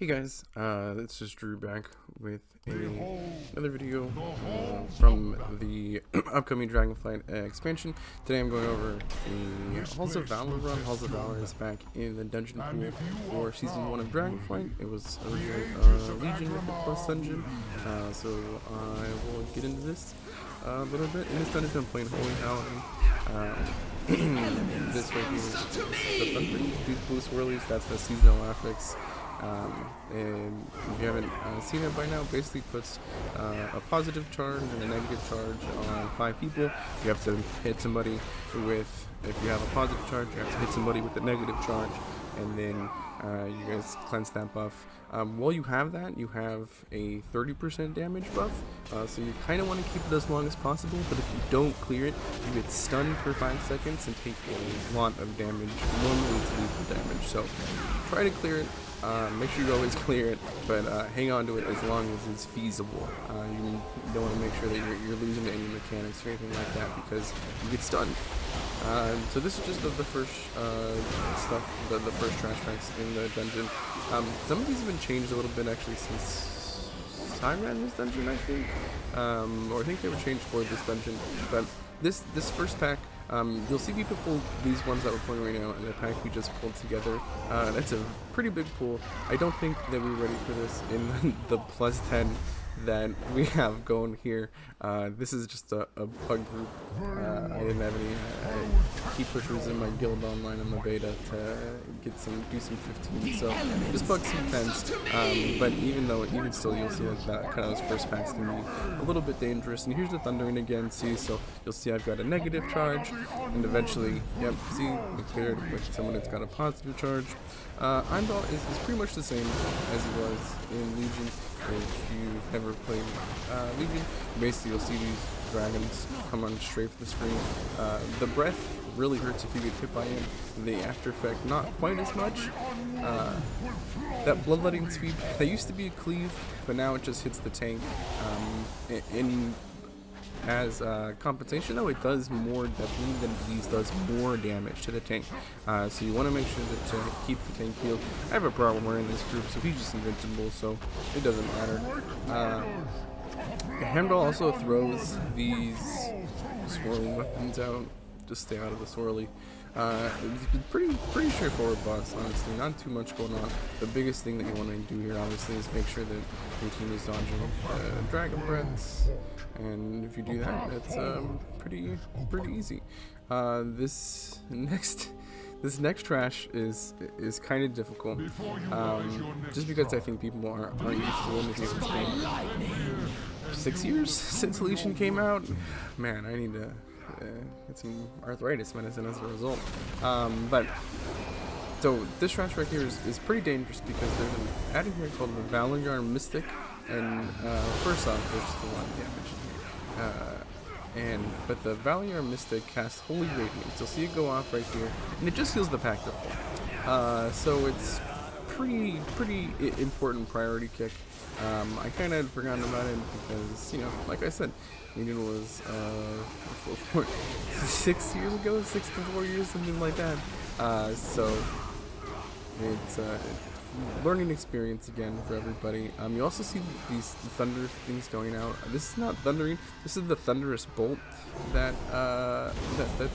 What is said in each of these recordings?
Hey guys, this is Drew back with another video from the upcoming Dragonflight expansion. Today I'm going over the Halls of Valor run. Halls of Valor is back in the dungeon pool for Season 1 of Dragonflight. It was originally Legion Mythic Plus dungeon, so I will get into this a little bit. In this dungeon I'm playing Holy Paladin. This right here is the Thunder. These blue swirlies, that's the seasonal affix. And if you haven't seen it by now, basically puts a positive charge and a negative charge on 5 people. You have to hit somebody with, if you have a positive charge, you have to hit somebody with a negative charge, and then you guys cleanse that buff. While you have that, you have a 30% damage buff, so you kind of want to keep it as long as possible, but if you don't clear it, you get stunned for 5 seconds and take a lot of damage, normally it's lethal damage, so try to clear it. Make sure you always clear it, but hang on to it as long as it's feasible. You don't want to make sure that you're losing to any mechanics or anything like that because you get stunned. So this is just the first stuff, the first trash packs in the dungeon. Some of these have been changed a little bit actually since I ran this dungeon, I think. Or I think they were changed for this dungeon, but this first pack, you'll see people pull these ones that we're pulling right now in the pack we just pulled together. That's a pretty big pull. I don't think that we're ready for this in the plus 10 that we have going here. This is just a pug group. I didn't have any key pushers in my guild online in the beta to do some 15, so just bug some 10s. But even still, you'll see that kind of those first packs can be a little bit dangerous. And here's the Thundering again. See, so you'll see I've got a negative charge, and eventually, yep, see, we cleared with someone that's got a positive charge. Hymdall is pretty much the same as he was in Legion. If you've never played Legion, basically you'll see these dragons come on straight from the screen. The breath really hurts if you get hit by it. The after effect, not quite as much. That bloodletting sweep, that used to be a cleave, but now it just hits the tank. As compensation, though, it does more definitely than these does more damage to the tank. So you want to make sure that to keep the tank healed. I have a problem wearing this group, so he's just invincible, so it doesn't matter. Hymdall also throws these swirling weapons out. Just stay out of the swirly. It's pretty straightforward boss, honestly. Not too much going on. The biggest thing that you want to do here, obviously, is make sure that your team is dodging dragon breaths. And if you do that, it's pretty easy. This next trash is kind of difficult, just because I think people aren't used to it. It's been 6 years since Legion came out. Man, I need to get some arthritis medicine as a result. So this trash right here is pretty dangerous because there's an add-in here called the Valor Mystic, and first off, there's just a lot of damage. But the Valor Mystic casts Holy Radiance. You'll see it go off right here, and it just heals the pack to full. So it's pretty important priority kick. I kind of had forgotten about it because, you know, like I said, Odyn was 6 years ago, 6 to 4 years, something like that. So it's learning experience again for everybody. You also see these thunder things going out. This is not thundering. This is the thunderous bolt that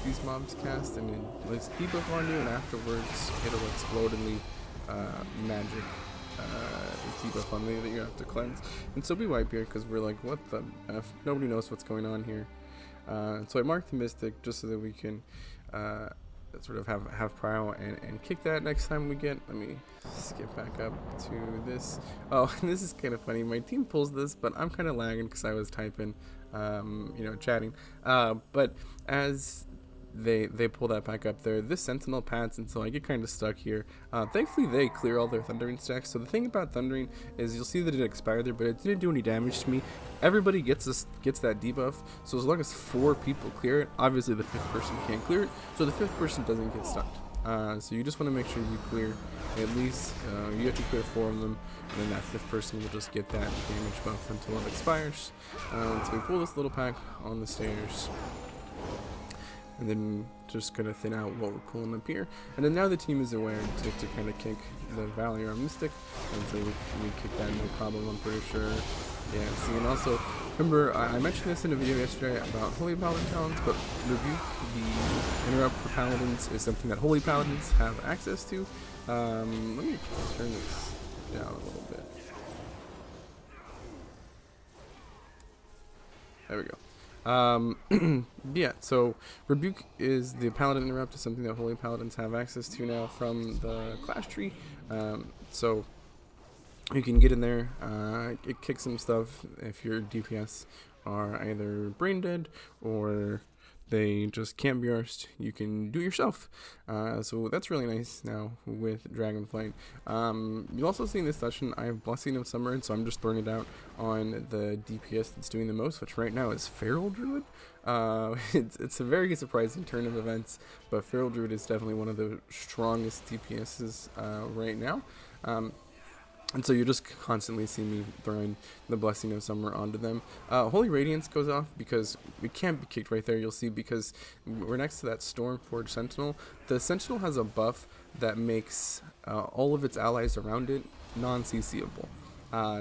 these mobs cast, and it lays debuff on you, and afterwards it'll explode and leave magic debuff on me that you have to cleanse. And so we wipe here because we're like, what the F? Nobody knows what's going on here. So I marked the Mystic just so that we can sort of have prio and kick that next time we get. Let me skip back up to this. Oh, and this is kind of funny. My team pulls this, but I'm kind of lagging because I was typing, chatting. But as they pull that back up there, this Sentinel pads, and so I get kind of stuck here. Thankfully they clear all their Thundering stacks. So the thing about Thundering is you'll see that it expired there, but it didn't do any damage to me. Everybody gets that debuff, so as long as 4 people clear it, obviously the 5th person can't clear it, so the 5th person doesn't get stunned. So you just want to make sure you clear at least, you have to clear 4 of them, and then that 5th person will just get that damage buff until it expires. So we pull this little pack on the stairs. And then just gonna thin out what we're pulling up here. And then now the team is aware to kind of kick the Valiant Mystic, and so we kick that no problem, I'm pretty sure. Yeah, see, and also, remember, I mentioned this in a video yesterday about Holy Paladin talents, but Rebuke, the interrupt for Paladins, is something that Holy Paladins have access to. Let me turn this down a little bit. There we go. Yeah, so Rebuke is the Paladin interrupt, is something that Holy Paladins have access to now from the class tree. So you can get in there, it kicks some stuff if your DPS are either brain dead or they just can't be arsed. You can do it yourself. So that's really nice now with Dragonflight. You'll also see in this session I have Blessing of Summer, so I'm just throwing it out on the DPS that's doing the most, which right now is Feral Druid. It's a very surprising turn of events, but Feral Druid is definitely one of the strongest DPSs right now. And so you just constantly see me throwing the Blessing of Summer onto them. Holy Radiance goes off because we can't be kicked right there, you'll see, because we're next to that Stormforge Sentinel. The Sentinel has a buff that makes all of its allies around it non-CCable.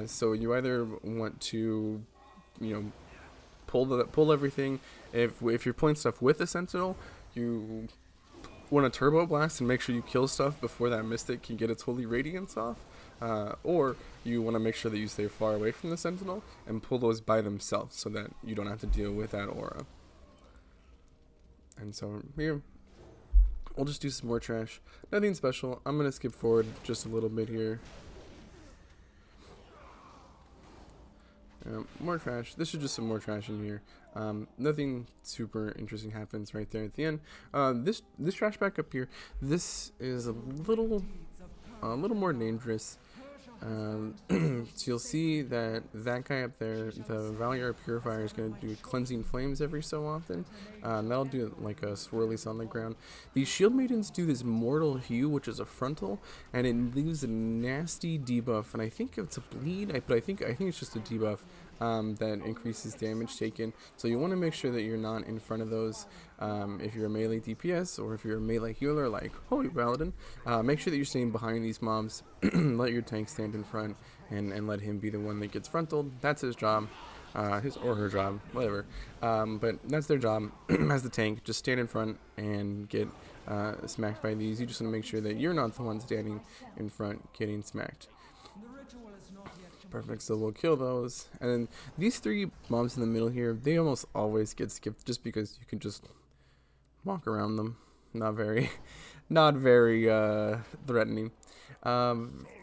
So you either want to, pull everything. If you're pulling stuff with the Sentinel, you want to Turbo Blast and make sure you kill stuff before that Mystic can get its Holy Radiance off. Or you want to make sure that you stay far away from the Sentinel and pull those by themselves so that you don't have to deal with that aura. And so here, we'll just do some more trash. Nothing special. I'm going to skip forward just a little bit here. More trash. This is just some more trash in here. Nothing super interesting happens right there at the end. This trash back up here, this is a little more dangerous. So you'll see that guy up there, the Valiant Purifier, is going to do Cleansing Flames every so often. That'll do like a swirlies on the ground. These Shield Maidens do this Mortal Hue, which is a frontal, and it leaves a nasty debuff. And I think it's a bleed, but I think it's just a debuff that increases damage taken. So you want to make sure that you're not in front of those. If you're a melee DPS or if you're a melee healer like Holy Paladin, make sure that you're staying behind these mobs. Let your tank stand in front and let him be the one that gets frontaled. That's his job, his or her job, whatever. But that's their job as the tank. Just stand in front and get smacked by these. You just want to make sure that you're not the one standing in front getting smacked. Perfect, so we'll kill those. And then these three mobs in the middle here, they almost always get skipped just because you can just walk around them. Not very threatening.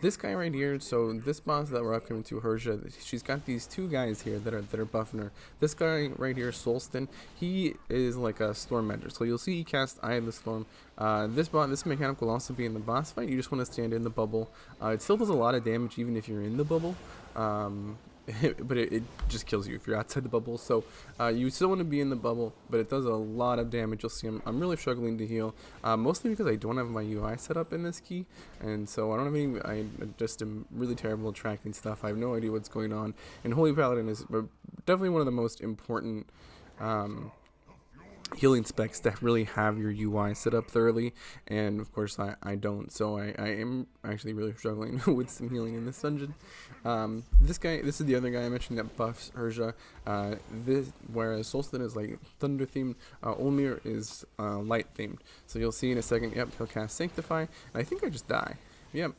This guy right here, so this boss that we're upcoming to, Hyrja, she's got these two guys here that are buffing her. This guy right here, Solstin, he is like a storm magic. So you'll see he casts Eye of the Storm. This mechanic will also be in the boss fight. You just want to stand in the bubble. It still does a lot of damage even if you're in the bubble. But it just kills you if you're outside the bubble. So you still want to be in the bubble, but it does a lot of damage. You'll see I'm really struggling to heal, mostly because I don't have my UI set up in this key, and so I don't have any. I just am really terrible at tracking stuff. I have no idea what's going on. And Holy Paladin is definitely one of the most important healing specs that really have your UI set up thoroughly, and of course I don't, so I am actually really struggling with some healing in this dungeon. This is the other guy I mentioned that buffs Hyrja. Whereas Solstin is like thunder themed, Olmir is light themed. So you'll see in a second, yep, he'll cast Sanctify, and I think I just die. Yep.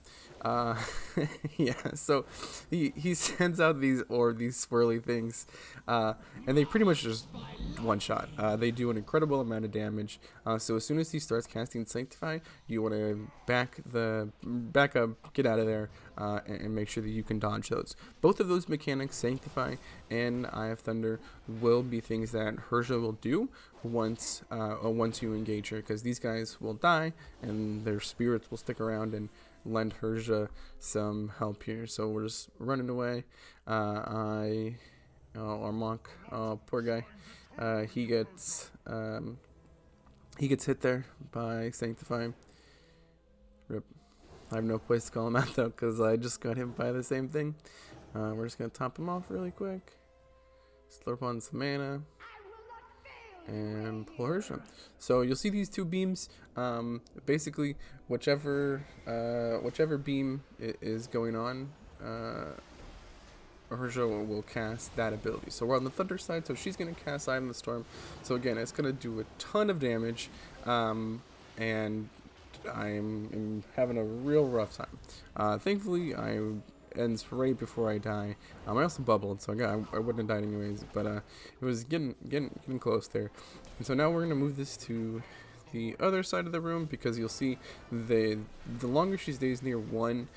Yeah, so he sends out these swirly things, and they pretty much just one shot. They do an incredible amount of damage. So as soon as he starts casting Sanctify, you want to back up, get out of there, and make sure that you can dodge those. Both of those mechanics, Sanctify and Eye of Thunder, will be things that Hyrja will do once you engage her, because these guys will die and their spirits will stick around and lend Hyrja some help here. So we're just running away. Our monk, poor guy, he gets hit there by Sanctifying. Rip. I have no place to call him out though, because I just got hit by the same thing. We're just gonna top him off really quick. Slurp on some mana. and pull Hyrja. So you'll see these two beams. Basically, whichever beam is going on, Hyrja will cast that ability. So we're on the thunder side, so she's going to cast Eye in the Storm. So again, it's going to do a ton of damage, and I'm having a real rough time. Thankfully, I ends right before I die. I also bubbled, so I wouldn't have died anyways. But it was getting close there. And so now we're gonna move this to the other side of the room, because you'll see the longer she stays near one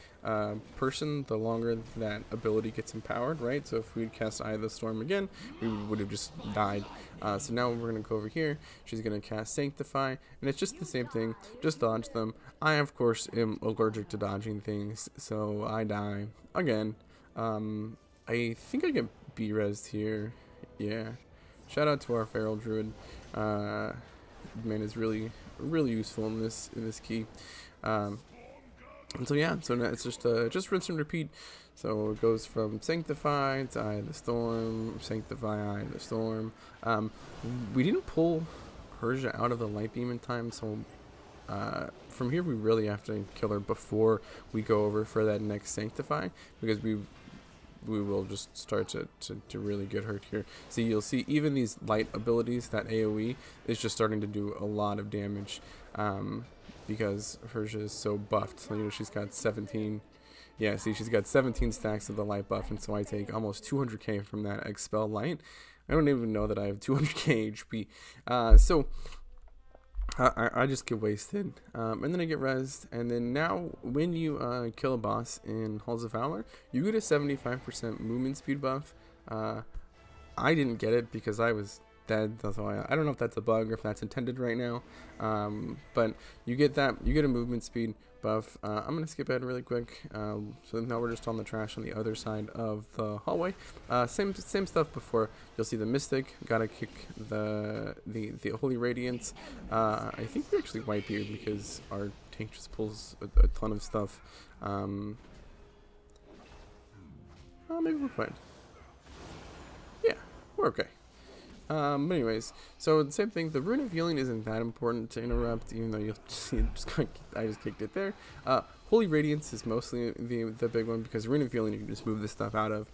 person, the longer that ability gets empowered, right? So if we'd cast Eye of the Storm again, we would have just died. So now we're going to go over here. She's going to cast Sanctify, and it's just the same thing, just dodge them. I, of course, am allergic to dodging things, so I die again. I think I get B-resed here. Yeah. Shout out to our Feral Druid. Man is really useful in this key. And so yeah, so now it's just rinse and repeat. So it goes from Sanctify to Eye of the Storm, Sanctify, Eye of the Storm. We didn't pull Hyrja out of the light beam in time, so from here we really have to kill her before we go over for that next Sanctify, because we will just start to really get hurt here. See, you'll see even these light abilities, that AoE is just starting to do a lot of damage, because Hyrja is so buffed. So, you know, she's got 17. Yeah, see, she's got 17 stacks of the light buff, and so I take almost 200k from that Expel Light. I don't even know that I have 200k HP. So I just get wasted, and then I get rezzed, and then now when you kill a boss in Halls of Valor, you get a 75% movement speed buff. I didn't get it because I was dead, that's why I don't know if that's a bug or if that's intended right now, but you get that, you get a movement speed buff. I'm gonna skip ahead really quick, so now we're just on the trash on the other side of the hallway. Same stuff before. You'll see the Mystic, gotta kick the Holy Radiance. I think we actually wipe here because our tank just pulls a ton of stuff. Oh, maybe we're fine. Yeah, we're okay. But anyways, so the same thing, the Rune of Healing isn't that important to interrupt, even though you'll see I just kicked it there. Holy Radiance is mostly the big one, because Rune of Healing you can just move this stuff out of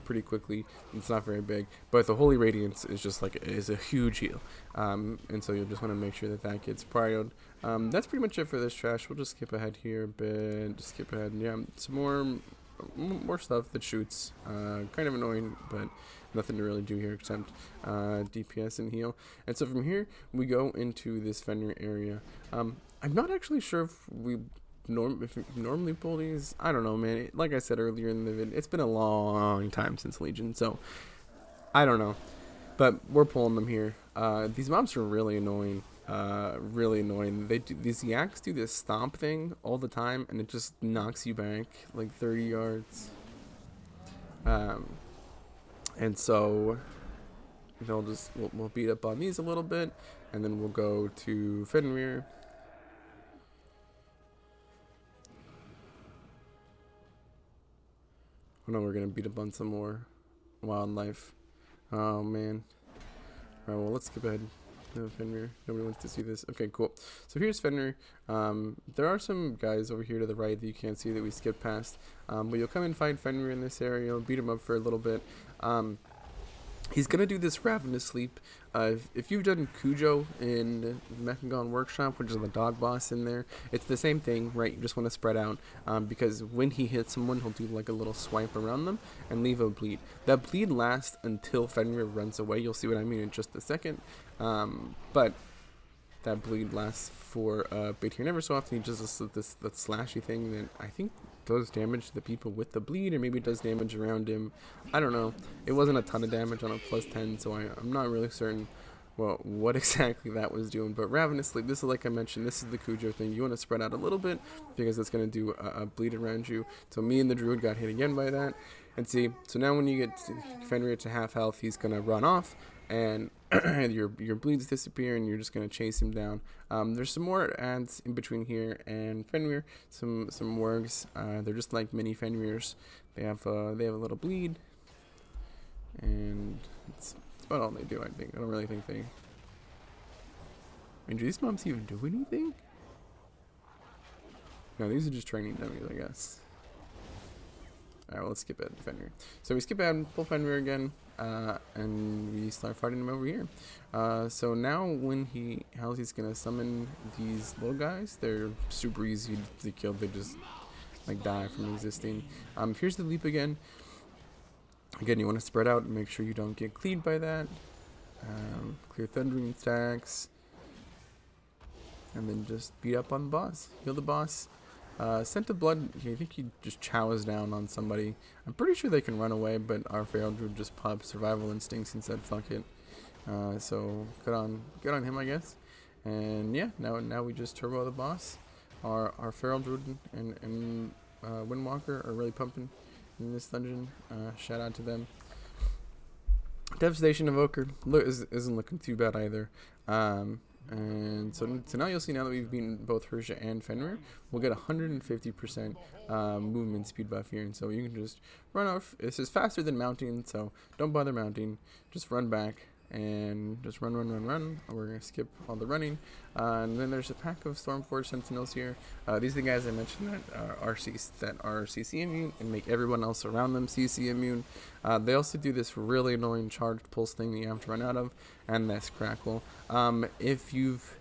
pretty quickly. It's not very big, but the Holy Radiance is just is a huge heal, and so you'll just want to make sure that gets prioed. That's pretty much it for this trash. We'll just skip ahead here a bit, just skip ahead, and yeah, some more stuff that shoots, kind of annoying, but nothing to really do here except DPS and heal. And so from here we go into this Fenryr area. I'm not actually sure if we normally pull these. I don't know, man. Like I said earlier in the video, it's been a long time since Legion, so I don't know, but we're pulling them here. These mobs are really annoying. Really annoying. These yaks do this stomp thing all the time, and it just knocks you back like 30 yards. And so we'll beat up on these a little bit, and then we'll go to Fenryr. Oh no, we're gonna beat up on some more wildlife. Oh man. Alright, well, let's skip ahead. No, Fenryr. Nobody wants to see this. Okay, cool. So here's Fenryr. There are some guys over here to the right that you can't see that we skipped past. But you'll come and find Fenryr in this area. You'll beat him up for a little bit. He's going to do this Ravenous Sleep. If you've done Cujo in Mechagon Workshop, which is the dog boss in there, it's the same thing, right? You just want to spread out, because when he hits someone, he'll do like a little swipe around them and leave a bleed. That bleed lasts until Fenryr runs away. You'll see what I mean in just a second. But that bleed lasts for a bit here. Never so often he does this slashy thing that I think does damage to the people with the bleed, or maybe it does damage around him. I don't know. It wasn't a ton of damage on a +10, so I'm not really certain what exactly that was doing. But Ravenous Sleep, this is, like I mentioned, this is the Cujo thing. You want to spread out a little bit because it's going to do a bleed around you. So me and the Druid got hit again by that. And see, so now when you get Fenryr to half health, he's going to run off, and your bleeds disappear, and you're just going to chase him down. There's some more ads in between here and Fenryr, some wargs. They're just like mini Fenryrs. They have a little bleed, and it's about all they do, I think. I don't really think they I mean, do these mobs even do anything? No, these are just training dummies, I guess. Alright, well, let's skip it, Fenryr. So we skip ahead, pull Fenryr again, and we start fighting him over here. So now when Halsey's gonna summon these little guys, they're super easy to kill. They just like die from existing. Here's the leap again. Again, you want to spread out and make sure you don't get cleaved by that. Clear thundering stacks, and then just beat up on the boss. Heal the boss. Scent of blood, I think he just chows down on somebody. I'm pretty sure they can run away, but our feral druid just popped survival instincts and said fuck it. So good on him, I guess. And yeah, now we just turbo the boss. Our feral druid and Windwalker are really pumping in this dungeon. Shout out to them. Devastation Evoker isn't looking too bad either. And so now you'll see, now that we've beaten both Hyrja and Fenryr, we'll get 150% movement speed buff here. And so you can just run off. This is faster than mounting, so don't bother mounting. Just run back and just run. We're going to skip all the running. And then there's a pack of Stormforge Sentinels here. These are the guys I mentioned that are CC immune and make everyone else around them CC immune. They also do this really annoying charged pulse thing that you have to run out of, and this crackle. If you've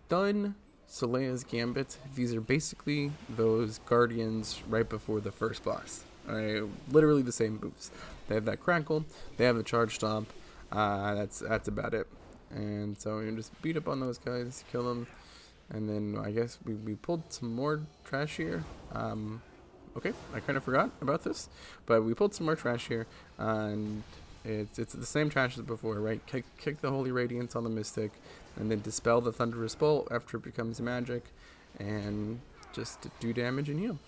done Solea's Gambit, these are basically those guardians right before the first boss. Literally the same moves. They have that crackle, they have the charge stomp. That's about it. And so you just beat up on those guys, kill them, and then I guess we pulled some more trash here. Okay, I kind of forgot about this, but we pulled some more trash here, and it's the same trash as before, right? Kick the Holy Radiance on the Mystic, and then dispel the Thunderous Bolt after it becomes magic, and just do damage and heal.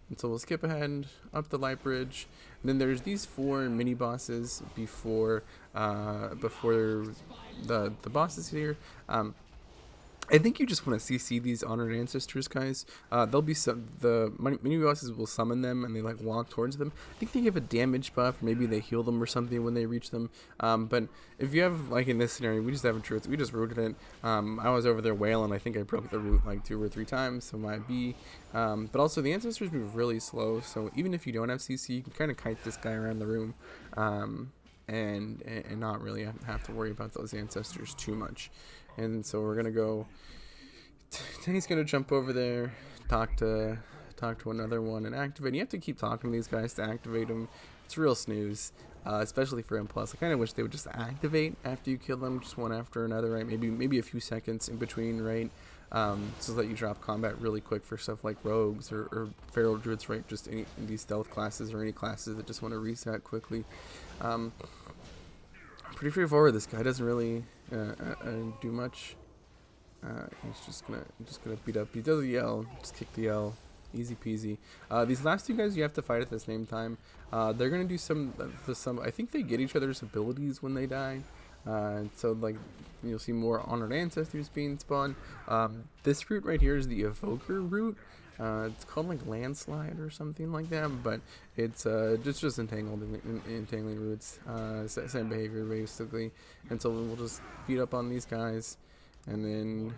And so we'll skip ahead up the light bridge. And then there's these 4 mini bosses before the bosses here. I think you just want to CC these honored ancestors, guys. They'll be the mini bosses will summon them and they like walk towards them. I think they give a damage buff, or maybe they heal them or something when they reach them. But if you have, like in this scenario, we just have a truth. We just rooted it. I was over there wailing. I think I broke the root like 2 or 3 times, so might be. But also the ancestors move really slow, so even if you don't have CC, you can kind of kite this guy around the room. And not really have to worry about those ancestors too much. And so we're gonna go. He's gonna jump over there, talk to another one, and activate. You have to keep talking to these guys to activate them. It's real snooze, especially for M+. I kind of wish they would just activate after you kill them, just one after another, right? Maybe a few seconds in between, right? So that you drop combat really quick for stuff like rogues or feral druids, right? Just any these stealth classes or any classes that just want to reset quickly. Pretty straightforward. This guy doesn't really do much. He's just gonna beat up. He does a yell, just kick the yell, easy peasy. These last 2 guys you have to fight at the same time. They're gonna do some. I think they get each other's abilities when they die. So like you'll see more honored ancestors being spawned. This route right here is the evoker route. It's called like landslide or something like that, but it's just entangling roots. Same behavior basically, and so we'll just beat up on these guys, and then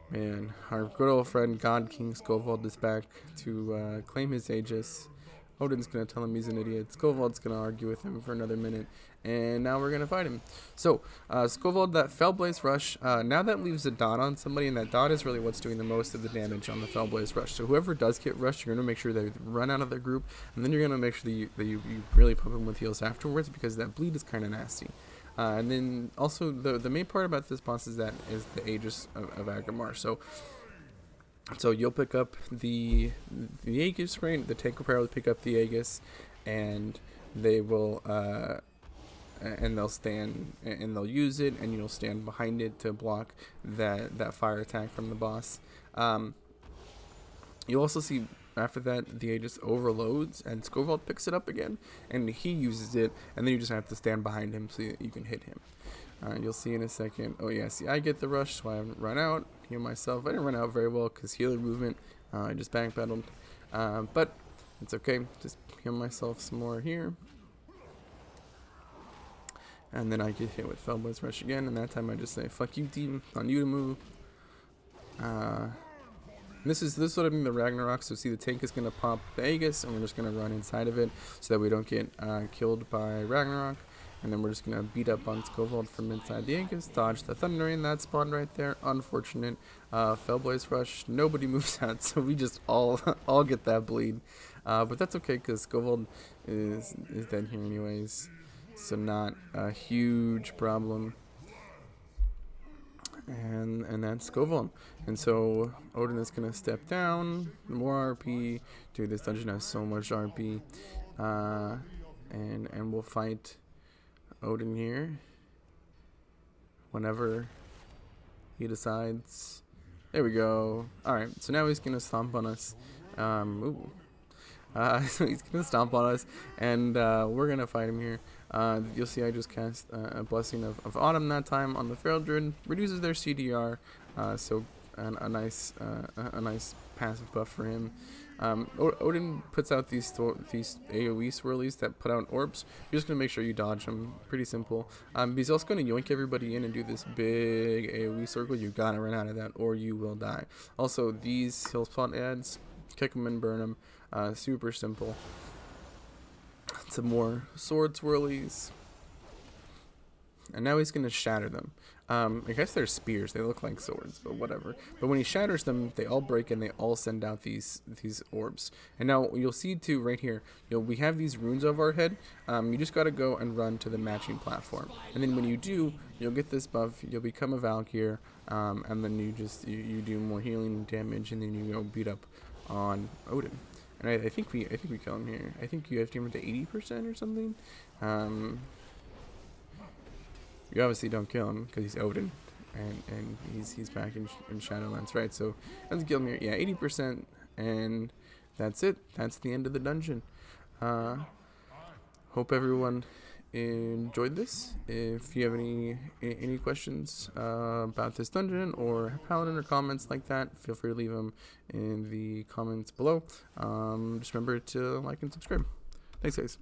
man, our good old friend God King Skovald is back to claim his Aegis. Odyn's going to tell him he's an idiot. Skovald's going to argue with him for another minute. And now we're going to fight him. So, Skovald, that Fellblaze Rush, now that leaves a dot on somebody, and that dot is really what's doing the most of the damage on the Fellblaze Rush. So whoever does get rushed, you're going to make sure they run out of their group, and then you're going to make sure that you really pump them with heals afterwards, because that bleed is kind of nasty. And then also, the main part about this boss is the Aegis of Aggramar. So you'll pick up the Aegis, right? The tank repair will pick up the Aegis, and they will and they'll stand and they'll use it, and you'll stand behind it to block that fire attack from the boss. You'll also see after that the Aegis overloads, and Skovald picks it up again, and he uses it, and then you just have to stand behind him so that you can hit him. You'll see in a second. Oh yeah, see, I get the rush, so I haven't run out. Heal myself. I didn't run out very well because healer movement. I just backpedaled, but it's okay. Just heal myself some more here, And then I get hit with Fellblade Rush again, and that time I just say, fuck you, team, on you to move. This is what I mean the Ragnarok. So see, the tank is going to pop the Aegis, and we're just going to run inside of it so that we don't get killed by Ragnarok. And then we're just going to beat up on Skovald from inside the Aegis, dodge the Thunder in that spawn right there. Unfortunate. Fellblade Rush, nobody moves out, so we just all get that bleed. But that's okay, because Skovald is dead here anyways. So not a huge problem. And that's Skovald. And so Odyn is gonna step down. More RP. Dude, this dungeon has so much RP. And we'll fight Odyn here whenever he decides. There we go. Alright, so now he's gonna stomp on us. So he's gonna stomp on us, and we're gonna fight him here. You'll see I just cast a Blessing of Autumn that time on the Feral Druid, reduces their CDR, so a nice passive buff for him. Odyn puts out these AoE swirlies that put out orbs. You're just gonna make sure you dodge them. Pretty simple. He's also gonna yoink everybody in and do this big AoE circle. You gotta run out of that, or you will die. Also, these hill spot ads, kick them and burn them. Super simple. Some more sword swirlies. And now he's going to shatter them. I guess they're spears. They look like swords, but whatever. But when he shatters them, they all break and they all send out these orbs. And now you'll see too right here, we have these runes over our head. You just got to go and run to the matching platform. And then when you do, you'll get this buff. You'll become a Valkyr. And then you do more healing damage, and then you go beat up on Odyn. And I think we kill him here. I think you have to him to 80% or something. You obviously don't kill him because he's Odyn, and he's back in Shadowlands, right? So let's kill him here. Yeah, 80%, and that's it. That's the end of the dungeon. Hope everyone enjoyed this. If you have any questions about this dungeon or Paladin or comments like that, feel free to leave them in the comments below. Just remember to like and subscribe. Thanks, guys.